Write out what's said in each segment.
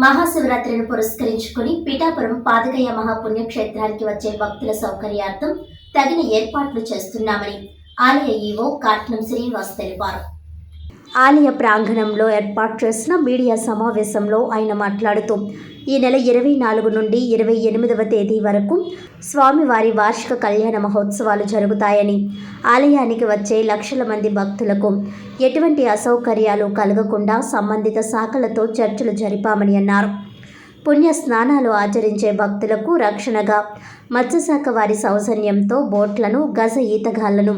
మహాశివరాత్రిని పురస్కరించుకుని పిఠాపురం పాదగయ మహాపుణ్యక్షేత్రానికి వచ్చే భక్తుల సౌకర్యార్థం తగిన ఏర్పాట్లు చేస్తున్నామని ఆలయ ఈవో కాట్నం శ్రీనివాస్ తెలిపారు. ఆలయ ప్రాంగణంలో ఏర్పాటు చేసిన మీడియా సమావేశంలో ఆయన మాట్లాడుతూ ఈ నెల 24 నుండి 28వ తేదీ వరకు స్వామివారి వార్షిక కళ్యాణ మహోత్సవాలు జరుగుతాయని, ఆలయానికి వచ్చే లక్షల మంది భక్తులకు ఎటువంటి అసౌకర్యాలు కలగకుండా సంబంధిత శాఖలతో చర్చలు జరిపామని అన్నారు. పుణ్య స్నానాలు ఆచరించే భక్తులకు రక్షణగా మత్స్యశాఖ వారి సౌజన్యంతో బోట్లను, గజ ఈతగాళ్లను,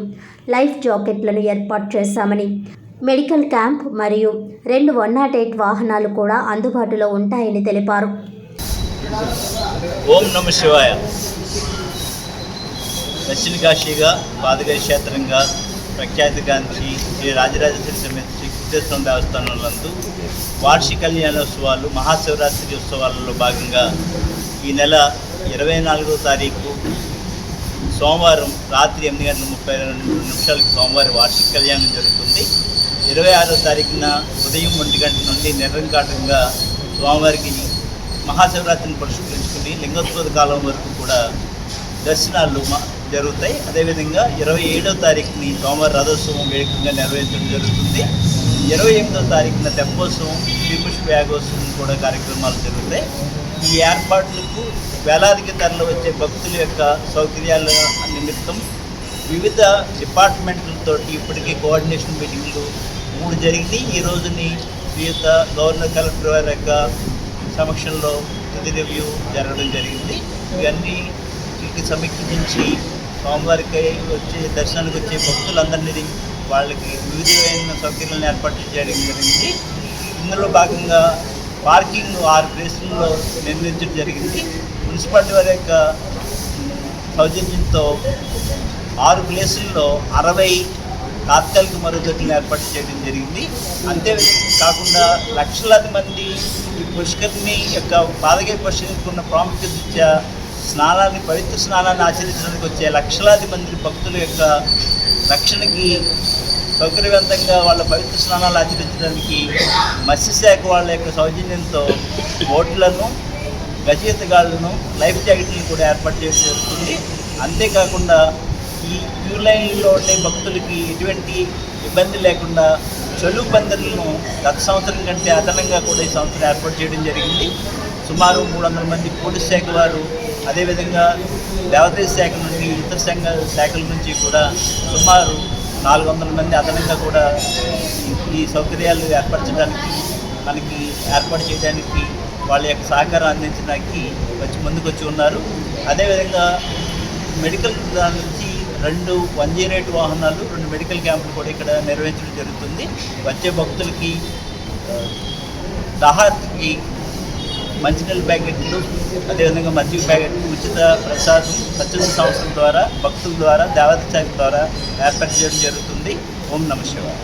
లైఫ్ జాకెట్లను ఏర్పాటు చేశామని, మెడికల్ క్యాంప్ మరియు 2 108 వాహనాలు కూడా అందుబాటులో ఉంటాయని తెలిపారు. ఓం నమ శివాయ. దక్షిణ కాశీగా పాదగయ క్షేత్రంగా ప్రఖ్యాతిగాంచి శ్రీ రాజరాజేశ్వరి సమేత శ్రీ సిద్ధేశ్వర దేవస్థానం నందు వార్షిక కళ్యాణోత్సవాలు మహాశివరాత్రి ఉత్సవాలలో భాగంగా ఈ నెల 24వ తారీఖు సోమవారం రాత్రి 8:32 సోమవారం వార్షిక కళ్యాణం జరుగుతుంది. 26వ తారీఖున ఉదయం 1 గంట నుండి నిరంకాటంగా స్వామివారికి మహాశివరాత్రిని పురస్కరించుకుని లింగోద్భవ కాలం వరకు కూడా దర్శనాలు జరుగుతాయి. అదేవిధంగా 27వ తారీఖుని సోమవారం రథోత్సవం వేడుకగా నిర్వహించడం జరుగుతుంది. 28వ తారీఖున తెప్పోత్సవం, శ్రీపుష్ప యాగోత్సవం కూడా కార్యక్రమాలు జరుగుతాయి. ఈ ఏర్పాట్లకు వేలాదికి తరలి వచ్చే భక్తుల యొక్క సౌకర్యాల నిమిత్తం వివిధ డిపార్ట్మెంట్లతో ఇప్పటికే కోఆర్డినేషన్ మీటింగ్లు 3 జరిగింది. ఈ రోజుని వివిధ గవర్నర్, కలెక్టర్ వారి యొక్క సమక్షంలో తుది రివ్యూ జరగడం జరిగింది. ఇవన్నీ సమీక్షించి సోమవారికి వచ్చే దర్శనానికి వచ్చే భక్తులందరినీ వాళ్ళకి వివిధమైన సౌకర్యాలను ఏర్పాట్లు చేయడం జరిగింది. ఇందులో భాగంగా పార్కింగ్ 6 ప్లేసుల్లో నిర్మించడం జరిగింది. మున్సిపాలిటీ వారి యొక్క సౌజన్యంతో 6 ప్లేసుల్లో 60 తాత్కాలిక మరుగుదొడ్లను ఏర్పాటు చేయడం జరిగింది. అంతేకాకుండా లక్షలాది మంది ఈ పుష్కరిణి యొక్క పాదగయ పుష్కరిణికి ఉన్న ప్రాముఖ్యత స్నానాన్ని, పవిత్ర స్నానాన్ని ఆచరించడానికి వచ్చే లక్షలాది మంది భక్తుల యొక్క రక్షణకి సౌకర్యవంతంగా వాళ్ళ పవిత్ర స్నానాలు ఆచరించడానికి మత్స్యశాఖ వాళ్ళ యొక్క సౌజన్యంతో బోట్లను, గజయితగాళ్లను, లైఫ్ జాకెట్లను కూడా ఏర్పాటు చేయడం జరుగుతుంది. అంతేకాకుండా ఈ క్యూ లైన్లో ఉండే భక్తులకి ఎటువంటి ఇబ్బంది లేకుండా చెలువు పందిర్లను గత సంవత్సరం కంటే అదనంగా కూడా ఈ సంవత్సరం ఏర్పాటు చేయడం జరిగింది. సుమారు 300 మంది పోలీస్ శాఖ వారు, అదేవిధంగా దేవాదాయ శాఖ నుండి, ఇతర శాఖల నుంచి కూడా సుమారు 400 మంది అదనంగా కూడా ఈ సౌకర్యాలు ఏర్పరచడానికి, మనకి ఏర్పాటు చేయడానికి వాళ్ళ యొక్క సహకారం అందించడానికి ముందుకు వచ్చి ఉన్నారు. అదేవిధంగా మెడికల్ నుంచి 2 108 వాహనాలు, 2 మెడికల్ క్యాంపులు కూడా ఇక్కడ నిర్వహించడం జరుగుతుంది. వచ్చే భక్తులకి దాహార్తికి మంచినీళ్ళ ప్యాకెట్లు, అదేవిధంగా మజ్జిగ ప్యాకెట్లు ఉచిత ప్రసాదం స్వచ్ఛంద సంస్థల ద్వారా, భక్తుల ద్వారా, దేవాదాయ శాఖ ద్వారా ఏర్పాటు చేయడం జరుగుతుంది. ఓం నమ శివాయ.